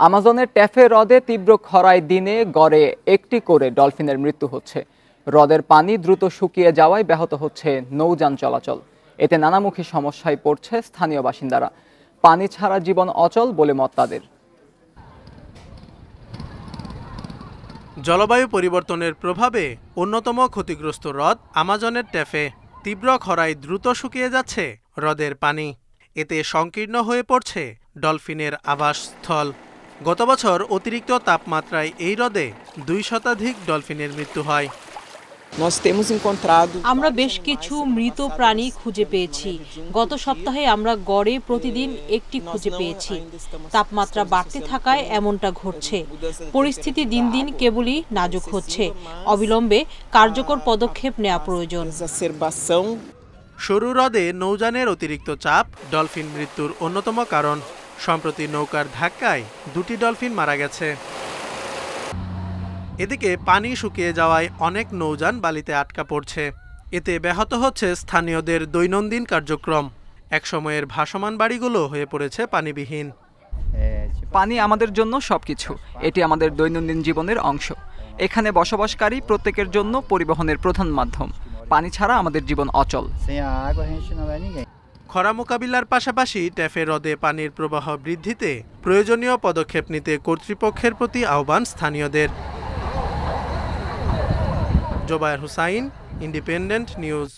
আমাজনের ট্যাফে হ্রদে তীব্র খরায় দিনে গড়ে একটি করে ডলফিনের মৃত্যু হচ্ছে। হ্রদের পানি দ্রুত শুকিয়ে যাওয়ায় ব্যাহত হচ্ছে নৌযান চলাচল। এতে নানামুখী সমস্যায় পড়ছে স্থানীয় বাসিন্দারা। পানি ছাড়া জীবন অচল বলে মত তাদের। জলবায়ু পরিবর্তনের প্রভাবে অন্যতম ক্ষতিগ্রস্ত হ্রদ আমাজনের ট্যাফে। তীব্র খরায় দ্রুত শুকিয়ে যাচ্ছে হ্রদের পানি। এতে সংকীর্ণ হয়ে পড়ছে ডলফিনের আবাসস্থল। গত বছর অতিরিক্ত তাপমাত্রায় এই হ্রদে 2 শতাধিক ডলফিনের মৃত্যু হয়। আমরা বেশ কিছু মৃত প্রাণী খুঁজে পেয়েছি। গত সপ্তাহে আমরা গড়ে প্রতিদিন একটি খুঁজে পেয়েছি। তাপমাত্রা বাড়তে থাকায় এমনটা ঘটছে। পরিস্থিতি দিন দিন কেবলই নাজুক হচ্ছে। অবিলম্বে কার্যকর পদক্ষেপ নেওয়া প্রয়োজন। সরু হ্রদে নৌযানের অতিরিক্ত চাপ ডলফিন মৃত্যুর অন্যতম কারণ। সম্প্রতি নৌকার ধাক্কায় 2টি ডলফিন মারা গেছে। এদিকে পানি শুকিয়ে যাওয়ায় অনেক নৌযান বালিতে আটকা পড়ছে। এতে ব্যাহত হচ্ছে স্থানীয়দের দৈনন্দিন কার্যক্রম। একসময়ের ভাসমান বাড়িগুলো হয়ে পড়েছে পানিবিহীন। পানি আমাদের জন্য সবকিছু। এটি আমাদের দৈনন্দিন জীবনের অংশ। এখানে বসবাসকারী প্রত্যেকের জন্য পরিবহনের প্রধান মাধ্যম। পানি ছাড়া আমাদের জীবন অচল। খরা মোকাবিলার পাশাপাশি ট্যাফে হ্রদে পানির প্রবাহ বৃদ্ধিতে প্রয়োজনীয় পদক্ষেপ নিতে কর্তৃপক্ষের প্রতি আহ্বান স্থানীয়দের। Jobayer Husain, Independent news.